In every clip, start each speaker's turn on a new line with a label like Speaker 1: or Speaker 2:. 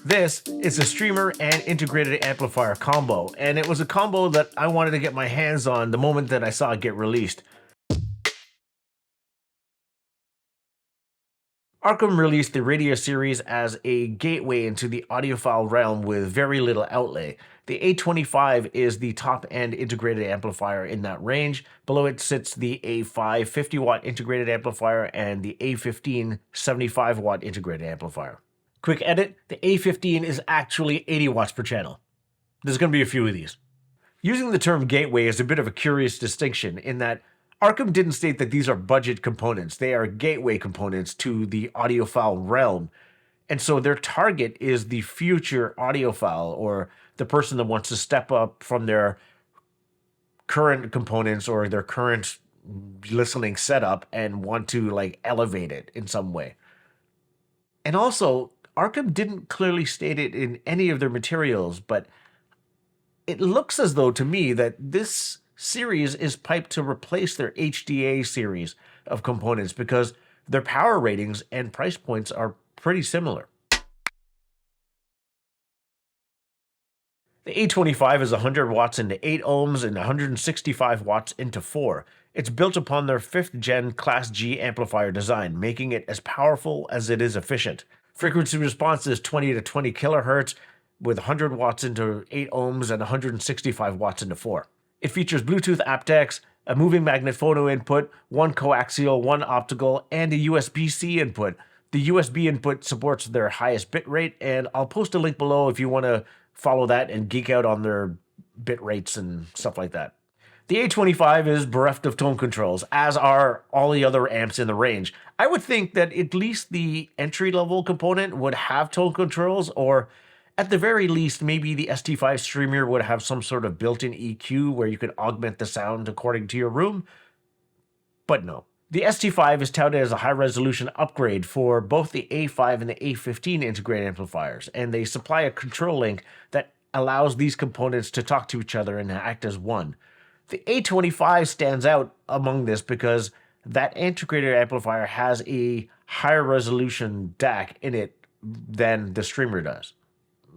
Speaker 1: This is a streamer and integrated amplifier combo, and it was a combo that I wanted to get my hands on the moment that I saw it get released. Arcam released the Radia Series as a gateway into the audiophile realm with very little outlay. The A25 is the top-end integrated amplifier in that range. Below it sits the A5 50-watt integrated amplifier and the A15 75-watt integrated amplifier. Quick edit, the A15 is actually 80 watts per channel. There's going to be a few of these. Using the term gateway is a bit of a curious distinction in that Arcam didn't state that these are budget components. They are gateway components to the audiophile realm. And so their target is the future audiophile, or the person that wants to step up from their current components or their current listening setup and want to elevate it in some way. And also, Arcam didn't clearly state it in any of their materials, but it looks as though to me that this series is piped to replace their HDA series of components because their power ratings and price points are pretty similar. The A25 is 100 watts into 8 ohms and 165 watts into 4. It's built upon their 5th gen Class G amplifier design, making it as powerful as it is efficient. Frequency response is 20 to 20 kilohertz with 100 watts into 8 ohms and 165 watts into 4. It features Bluetooth aptX, a moving magnet phono input, one coaxial, one optical, and a USB-C input. The USB input supports their highest bitrate, and I'll post a link below if you want to follow that and geek out on their bit rates and stuff like that. The A25 is bereft of tone controls, as are all the other amps in the range. I would think that at least the entry-level component would have tone controls, or at the very least, maybe the ST5 streamer would have some sort of built-in EQ where you could augment the sound according to your room. But no. The ST5 is touted as a high-resolution upgrade for both the A5 and the A15 integrated amplifiers, and they supply a control link that allows these components to talk to each other and act as one. The A25 stands out among this because that integrated amplifier has a higher resolution DAC in it than the streamer does.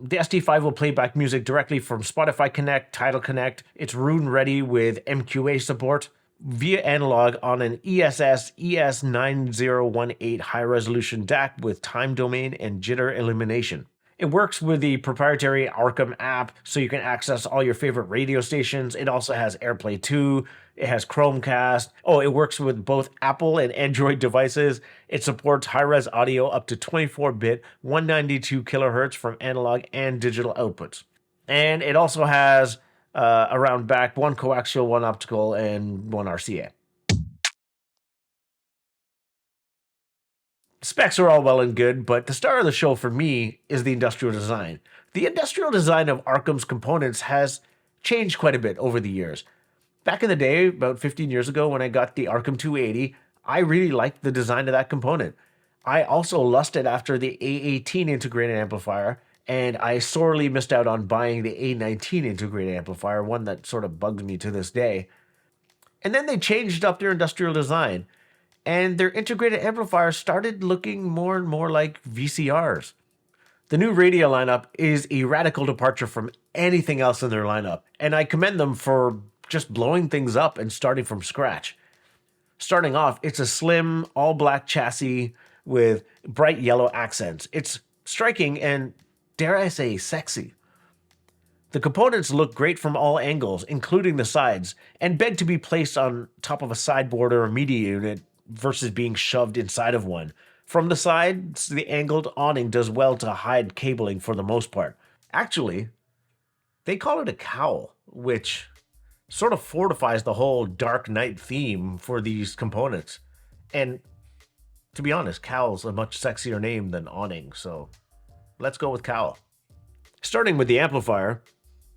Speaker 1: The ST5 will play back music directly from Spotify Connect, Tidal Connect. It's Rune ready with MQA support via analog on an ESS ES9018 high-resolution DAC with time domain and jitter elimination. It works with the proprietary Arcam app, so you can access all your favorite radio stations. It also has AirPlay 2. It has Chromecast. It works with both Apple and Android devices. It supports high-res audio up to 24-bit, 192 kilohertz from analog and digital outputs. And it also has around back one coaxial, one optical, and one RCA. Specs are all well and good, but the star of the show for me is the industrial design. The industrial design of Arcam's components has changed quite a bit over the years. Back in the day, about 15 years ago when I got the Arcam 280, I really liked the design of that component. I also lusted after the A18 integrated amplifier, and I sorely missed out on buying the A19 integrated amplifier, one that sort of bugs me to this day. And then they changed up their industrial design, and their integrated amplifiers started looking more and more like VCRs. The new Radia lineup is a radical departure from anything else in their lineup, and I commend them for just blowing things up and starting from scratch. Starting off, it's a slim, all-black chassis with bright yellow accents. It's striking and, dare I say, sexy. The components look great from all angles, including the sides, and beg to be placed on top of a sideboard or a media unit versus being shoved inside of one. From the sides, the angled awning does well to hide cabling for the most part. Actually, they call it a cowl, which sort of fortifies the whole Dark Knight theme for these components. And to be honest, cowl's a much sexier name than awning, so let's go with cowl. Starting with the amplifier,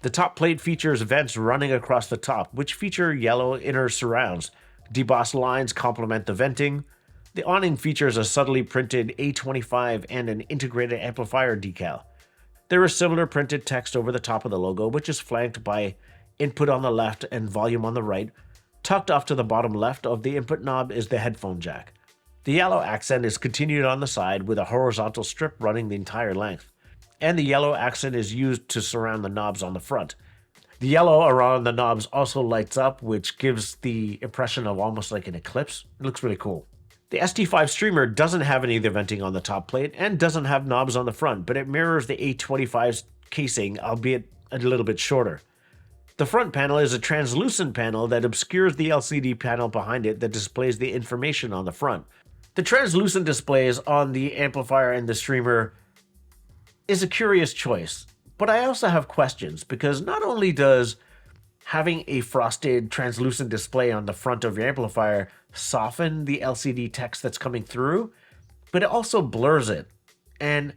Speaker 1: the top plate features vents running across the top, which feature yellow inner surrounds. Debossed lines complement the venting. The awning features a subtly printed A25 and an integrated amplifier decal. There is similar printed text over the top of the logo, which is flanked by input on the left and volume on the right. Tucked off to the bottom left of the input knob is the headphone jack. The yellow accent is continued on the side with a horizontal strip running the entire length. and the yellow accent is used to surround the knobs on the front. The yellow around the knobs also lights up, which gives the impression of almost like an eclipse. It looks really cool. The ST5 streamer doesn't have any of the venting on the top plate and doesn't have knobs on the front, but it mirrors the A25's casing, albeit a little bit shorter. The front panel is a translucent panel that obscures the LCD panel behind it that displays the information on the front. The translucent displays on the amplifier and the streamer is a curious choice, but I also have questions because not only does having a frosted translucent display on the front of your amplifier soften the LCD text that's coming through, but it also blurs it. And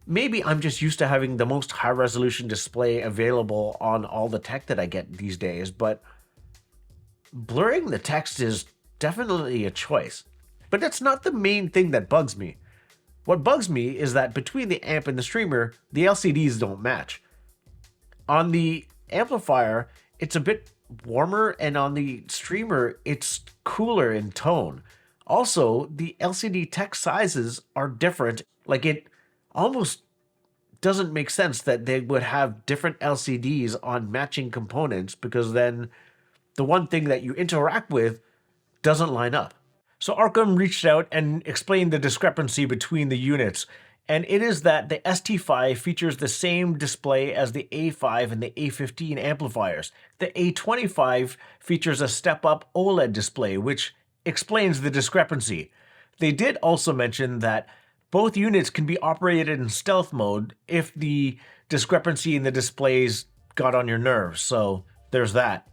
Speaker 1: maybe I'm just used to having the most high resolution display available on all the tech that I get these days, but blurring the text is definitely a choice. But that's not the main thing that bugs me. What bugs me is that between the amp and the streamer, the LCDs don't match. On the amplifier, it's a bit warmer, and on the streamer, it's cooler in tone. Also, the LCD text sizes are different. Like, it almost doesn't make sense that they would have different LCDs on matching components, because then the one thing that you interact with doesn't line up. So Arcam reached out and explained the discrepancy between the units, and it is that the ST5 features the same display as the A5 and the A15 amplifiers. The A25 features a step-up OLED display, which explains the discrepancy. They did also mention that both units can be operated in stealth mode if the discrepancy in the displays got on your nerves, so there's that.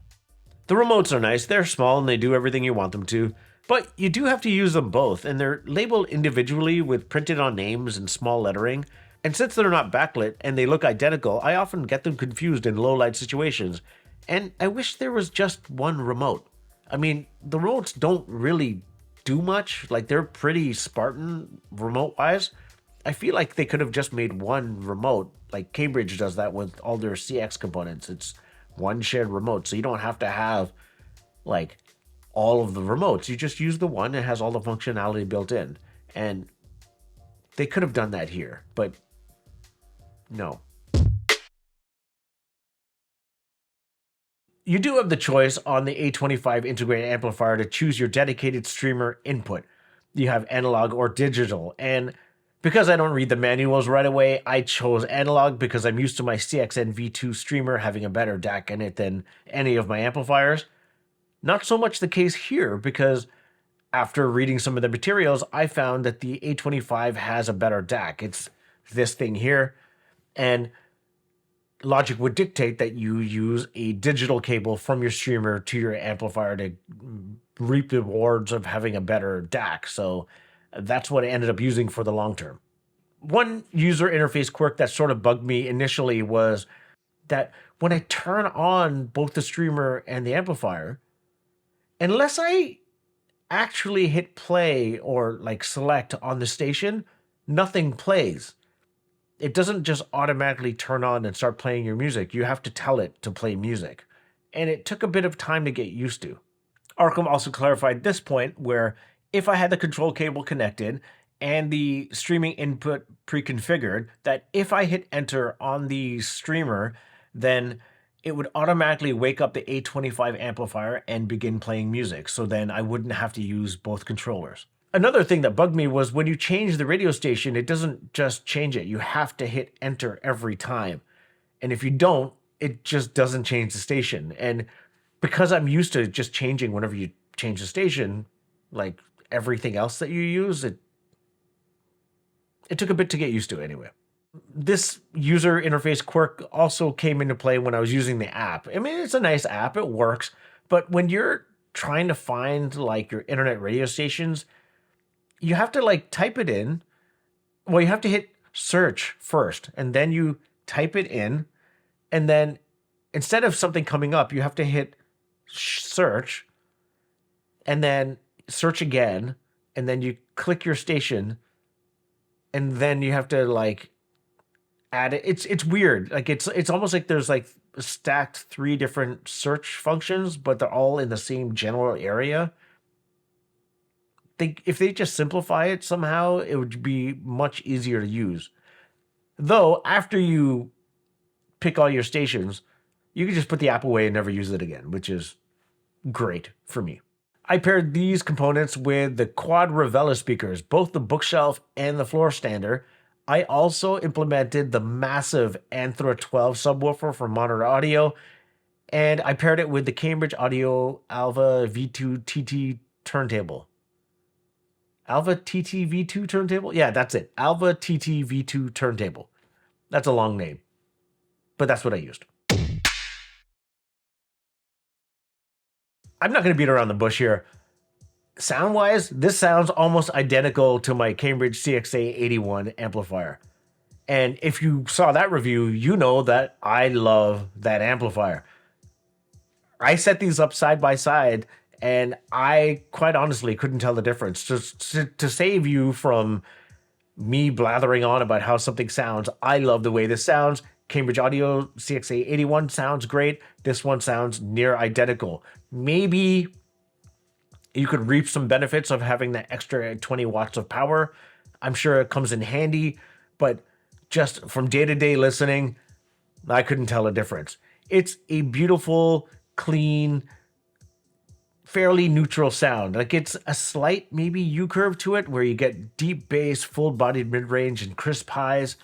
Speaker 1: The remotes are nice, they're small and they do everything you want them to, but you do have to use them both, and they're labeled individually with printed on names and small lettering, and since they're not backlit and they look identical, I often get them confused in low light situations, and I wish there was just one remote. I mean, the remotes don't really do much, like they're pretty Spartan remote-wise. I feel like they could have just made one remote, like Cambridge does that with all their CX components. It's one shared remote, so you don't have to have like all of the remotes. You just use the one that has all the functionality built in. And they could have done that here, but no. You do have the choice on the A25 integrated amplifier to choose your dedicated streamer input. You have analog or digital, and because I don't read the manuals right away, I chose analog because I'm used to my CXN V2 streamer having a better DAC in it than any of my amplifiers. Not so much the case here, because after reading some of the materials, I found that the A25 has a better DAC. It's this thing here, and logic would dictate that you use a digital cable from your streamer to your amplifier to reap the rewards of having a better DAC. So that's what I ended up using for the long term. One user interface quirk that sort of bugged me initially was that when I turn on both the streamer and the amplifier, unless I actually hit play or like select on the station, nothing plays. It doesn't just automatically turn on and start playing your music. You have to tell it to play music. And it took a bit of time to get used to. Arcam also clarified this point where if I had the control cable connected and the streaming input pre-configured, that if I hit enter on the streamer, then it would automatically wake up the A25 amplifier and begin playing music. So then I wouldn't have to use both controllers. Another thing that bugged me was when you change the radio station, it doesn't just change it. You have to hit enter every time. And if you don't, it just doesn't change the station. And because I'm used to just changing whenever you change the station, like everything else that you use, it took a bit to get used to anyway. This user interface quirk also came into play when I was using the app. I mean, it's a nice app, it works, but when you're trying to find like your internet radio stations, you have to like type it in. Well, you have to hit search first, and then you type it in, and then instead of something coming up, you have to hit search, and then search again, and then you click your station, and then you have to like add it. It's weird. Like it's almost like there's like stacked 3 different search functions, but they're all in the same general area. If they just simplify it somehow, it would be much easier to use. Though, after you pick all your stations, you can just put the app away and never use it again, which is great for me. I paired these components with the quad Revella speakers, both the bookshelf and the floor stander. I also implemented the massive Anthra 12 subwoofer from Monitor Audio, and I paired it with the Cambridge Audio Alva V2 TT turntable. Alva TT V2 turntable? Yeah, that's it. Alva TT V2 turntable. That's a long name, but that's what I used. I'm not going to beat around the bush here. Sound-wise, this sounds almost identical to my Cambridge CXA 81 amplifier. And if you saw that review, you know that I love that amplifier. I set these up side by side, and I quite honestly couldn't tell the difference. Just to save you from me blathering on about how something sounds, I love the way this sounds. Cambridge Audio CXA 81 sounds great. This one sounds near identical. Maybe you could reap some benefits of having that extra 20 watts of power. I'm sure it comes in handy, but just from day-to-day listening, I couldn't tell a difference. It's a beautiful, clean, fairly neutral sound. Like, it's a slight maybe U-curve to it where you get deep bass, full-bodied mid-range, and crisp highs.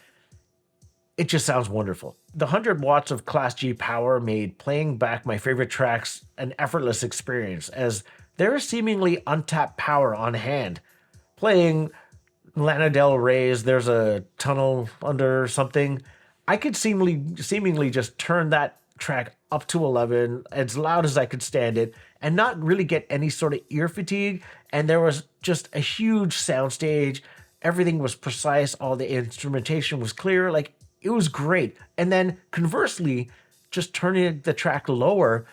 Speaker 1: It just sounds wonderful. The 100 watts of Class G power made playing back my favorite tracks an effortless experience, as there is seemingly untapped power on hand. Playing Lana Del Rey's There's a Tunnel Under something, I could seemingly just turn that track up to 11 as loud as I could stand it and not really get any sort of ear fatigue. And there was just a huge soundstage. Everything was precise. All the instrumentation was clear. Like, it was great. And then conversely, just turning the track lower,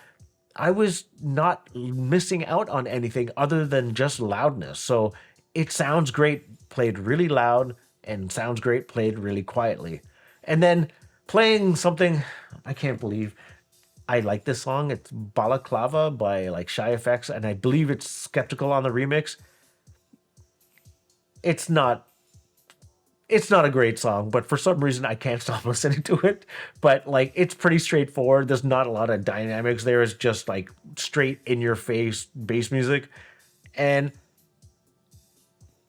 Speaker 1: I was not missing out on anything other than just loudness. So it sounds great played really loud, and sounds great played really quietly. And then playing something, I can't believe I like this song. It's Balaclava by like Shy Effects, and I believe it's Skeptical on the remix. It's not a great song, but for some reason I can't stop listening to it. But like, it's pretty straightforward. There's not a lot of dynamics there. It's just like straight in your face bass music. And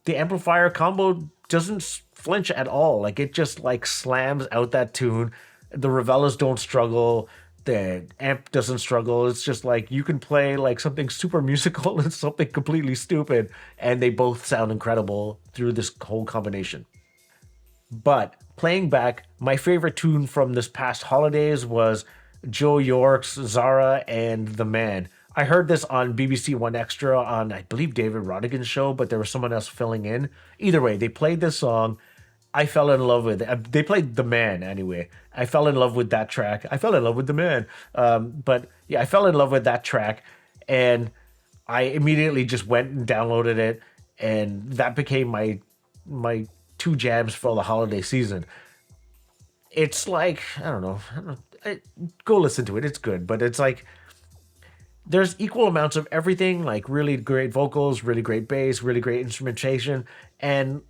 Speaker 1: the amplifier combo doesn't flinch at all. Like, it just like slams out that tune. The Revellas don't struggle. The amp doesn't struggle. It's just like you can play like something super musical and something completely stupid, and they both sound incredible through this whole combination. But playing back, my favorite tune from this past holidays was Joe York's Zara and the Man. I heard this on BBC One Extra on, I believe, David Rodigan's show, but there was someone else filling in. Either way, they played this song. I fell in love with it. They played The Man anyway. I fell in love with that track. I fell in love with The Man. But yeah, I fell in love with that track, and I immediately just went and downloaded it, and that became my two jams for the holiday season. It's like, I don't know, go listen to it. It's good, but it's like there's equal amounts of everything, like really great vocals, really great bass, really great instrumentation, and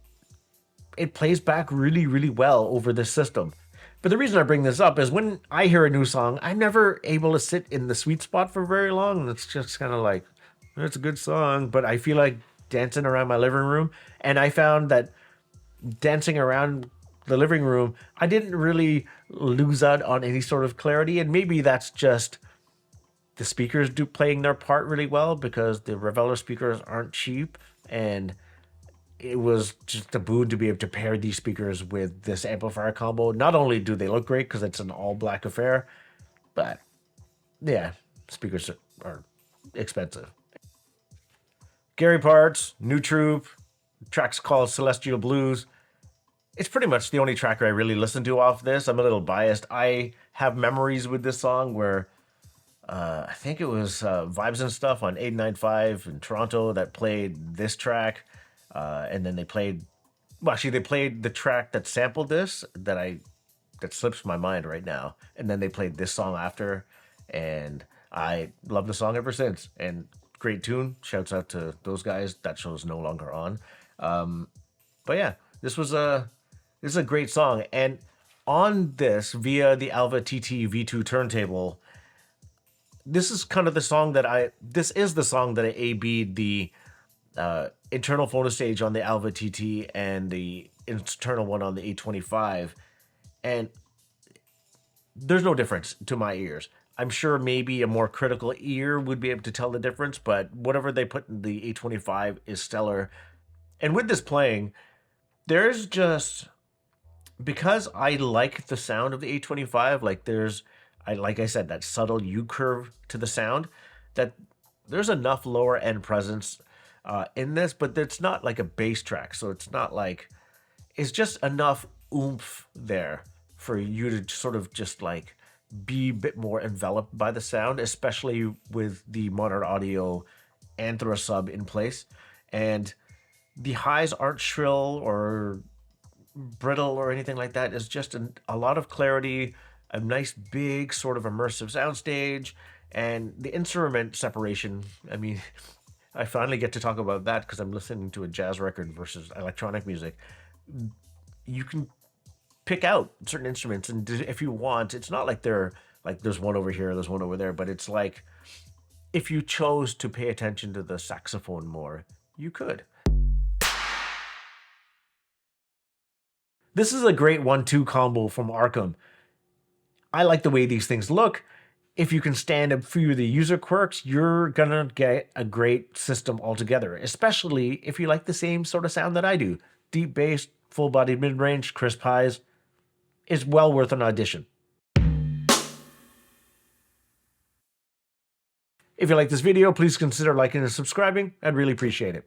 Speaker 1: it plays back really, really well over this system. But the reason I bring this up is when I hear a new song, I'm never able to sit in the sweet spot for very long. And it's just kind of like, it's a good song, but I feel like dancing around my living room. And I found that dancing around the living room, I didn't really lose out on any sort of clarity. And maybe that's just the speakers playing their part really well, because the Revella speakers aren't cheap, and it was just a boon to be able to pair these speakers with this amplifier combo. Not only do they look great because it's an all black affair, but yeah, speakers are expensive. Gary Parts, New Troop, track's called Celestial Blues. It's pretty much the only track I really listen to off this. I'm a little biased. I have memories with this song where I think it was Vibes and Stuff on A25 in Toronto that played this track. And then they played the track that sampled this that slips my mind right now. And then they played this song after, and I love the song ever since. And great tune. Shouts out to those guys. That show's no longer on. But yeah, this is a great song. And on this via the Alva TT V2 turntable, this is kind of the song that this is the song that I A-B'd the internal phono stage on the Alva TT and the internal one on the A25. And there's no difference to my ears. I'm sure maybe a more critical ear would be able to tell the difference, but whatever they put in the A25 is stellar. And with this playing, there's just, because I like the sound of the A25, like I said, that subtle U curve to the sound, that there's enough lower end presence in this, but it's not like a bass track. So it's not like, it's just enough oomph there for you to sort of just like be a bit more enveloped by the sound, especially with the modern audio Anthra sub in place. And the highs aren't shrill or brittle or anything like that. It's just a lot of clarity, a nice big sort of immersive soundstage, and the instrument separation. I mean, I finally get to talk about that because I'm listening to a jazz record versus electronic music. You can pick out certain instruments, and if you want, it's not like they're like there's one over here, there's one over there, but it's like if you chose to pay attention to the saxophone more, you could. This is a great 1-2 combo from Arcam. I like the way these things look. If you can stand a few of the user quirks, you're gonna get a great system altogether, especially if you like the same sort of sound that I do. Deep bass, full-bodied mid-range, crisp highs. It's well worth an audition. If you like this video, please consider liking and subscribing. I'd really appreciate it.